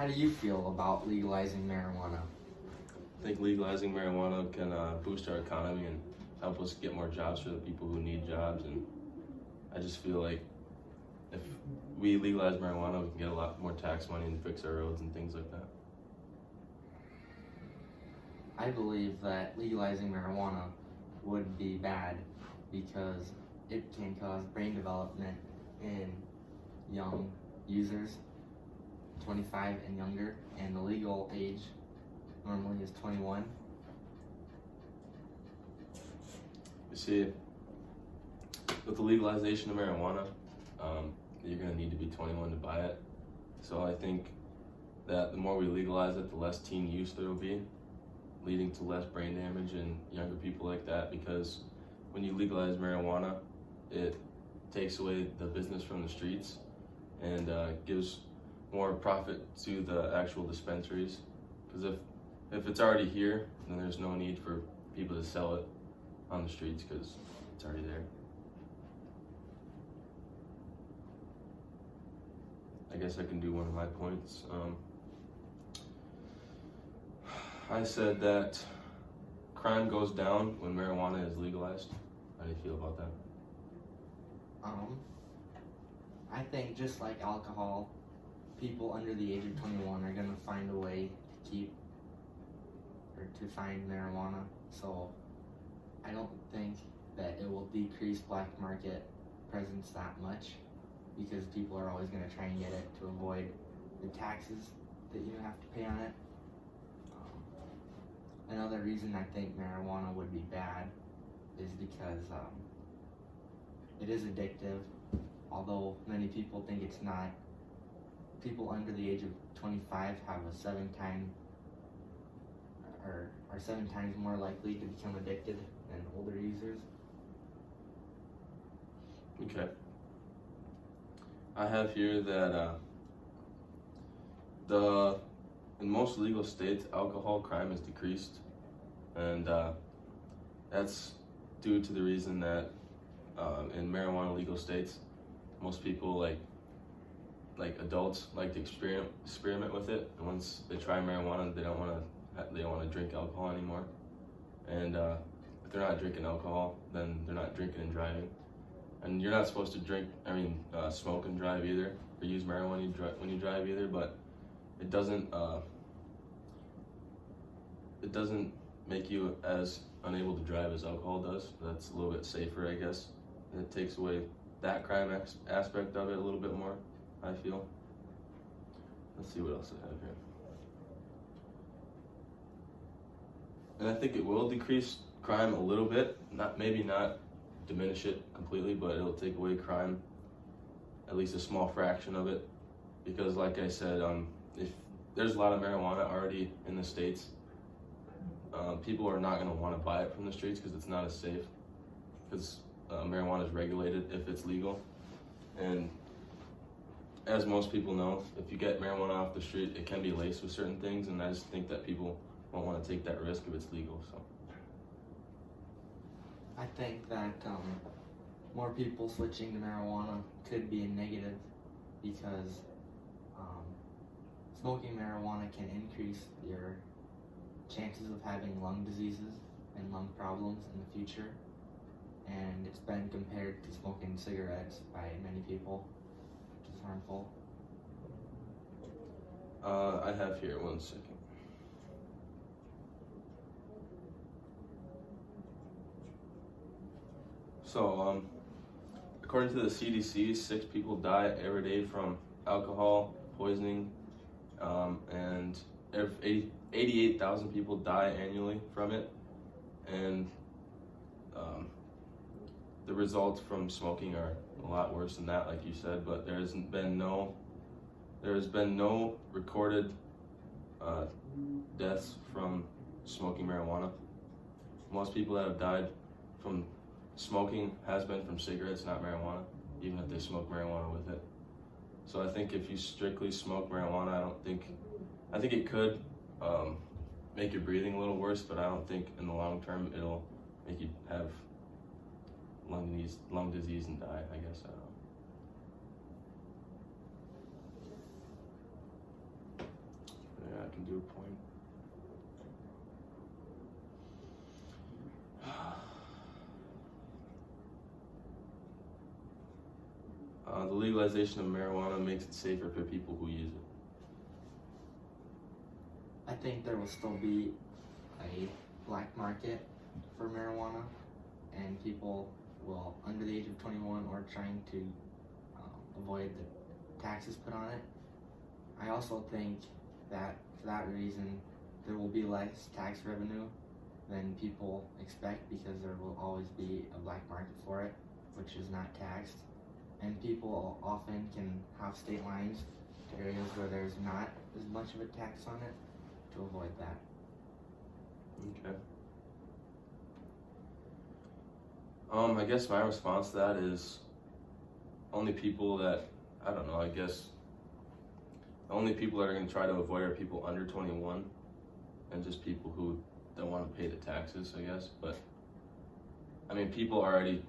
How do you feel about legalizing marijuana? I think legalizing marijuana can boost our economy and help us get more jobs for the people who need jobs. And I just feel like if we legalize marijuana, we can get a lot more tax money and fix our roads and things like that. I believe that legalizing marijuana would be bad because it can cause brain development in young users, 25 and younger, and the legal age normally is 21. You see, with the legalization of marijuana, you're going to need to be 21 to buy it. So I think that the more we legalize it, the less teen use there will be, leading to less brain damage in younger people like that. Because when you legalize marijuana, it takes away the business from the streets and gives more profit to the actual dispensaries. Because if it's already here, then there's no need for people to sell it on the streets because it's already there. I guess I can do one of my points. I said that crime goes down when marijuana is legalized. How do you feel about that? I think just like alcohol, people under the age of 21 are gonna find a way to keep or to find marijuana. So I don't think that it will decrease black market presence that much because people are always gonna try and get it to avoid the taxes that you have to pay on it. Another reason I think marijuana would be bad is because it is addictive, although many people think it's not. People under the age of 25 have a are 7 times more likely to become addicted than older users. Okay. I have here that in most legal states, alcohol crime is decreased, and that's due to the reason that in marijuana legal states, most people like adults like to experiment with it, and once they try marijuana, they don't want to drink alcohol anymore. And if they're not drinking alcohol, then they're not drinking and driving. And you're not supposed to smoke and drive either, or use marijuana when you drive either. But it doesn't make you as unable to drive as alcohol does. That's a little bit safer, I guess. And it takes away that crime aspect of it a little bit more, I feel. Let's see what else I have here. And I think it will decrease crime a little bit, maybe not diminish it completely, but it'll take away crime, at least a small fraction of it. Because like I said, if there's a lot of marijuana already in the States, people are not going to want to buy it from the streets because it's not as safe, because marijuana is regulated if it's legal. And as most people know, if you get marijuana off the street, it can be laced with certain things, and I just think that people won't want to take that risk if it's legal. So I think that more people switching to marijuana could be a negative because smoking marijuana can increase your chances of having lung diseases and lung problems in the future. And it's been compared to smoking cigarettes by many people, which is harmful. I have here, one second. So, according to the CDC, 6 people die every day from alcohol poisoning, and 88,000 people die annually from it. And the results from smoking are a lot worse than that, like you said. But there has been no recorded deaths from smoking marijuana. Most people that have died from smoking has been from cigarettes, not marijuana, even if they smoke marijuana with it. So I think if you strictly smoke marijuana, I think it could make your breathing a little worse, but I don't think in the long term it'll make you have lung disease and die, I guess. I don't know. can do a point. The legalization of marijuana makes it safer for people who use it. I think there will still be a black market for marijuana, and people will, under the age of 21 or trying to avoid the taxes put on it. I also think that for that reason, there will be less tax revenue than people expect, because there will always be a black market for it, which is not taxed. And people often can have state lines to areas where there's not as much of a tax on it to avoid that. Okay. I guess my response to that is only people that, I don't know, I guess the only people that are going to try to avoid are people under 21 and just people who don't want to pay the taxes, I guess. But I mean, people are already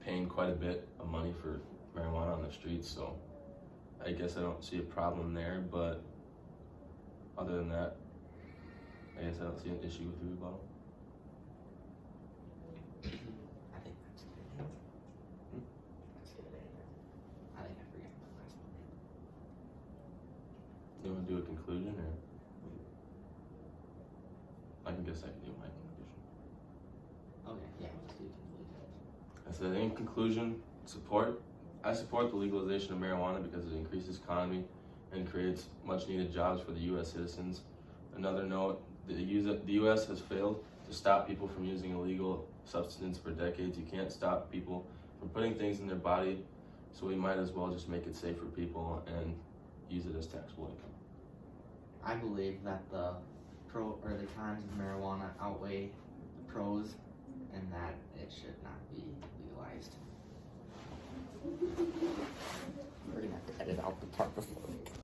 paying quite a bit of money for marijuana on the streets, so I guess I don't see a problem there. But other than that, I guess I don't see an issue with the rebuttal. I think that's a good idea. That's a good idea. I think I forget the last one. You want to do a conclusion, or I can guess I can do my conclusion. Okay, yeah, let's do conclusion. I said, in conclusion, I support the legalization of marijuana because it increases economy and creates much needed jobs for the U.S. citizens. Another note, the U.S. has failed to stop people from using illegal substance for decades. You can't stop people from putting things in their body, so we might as well just make it safe for people and use it as taxable income. I believe that the cons of marijuana outweigh the pros, and that it should not be legalized. We're gonna have to edit out the part before.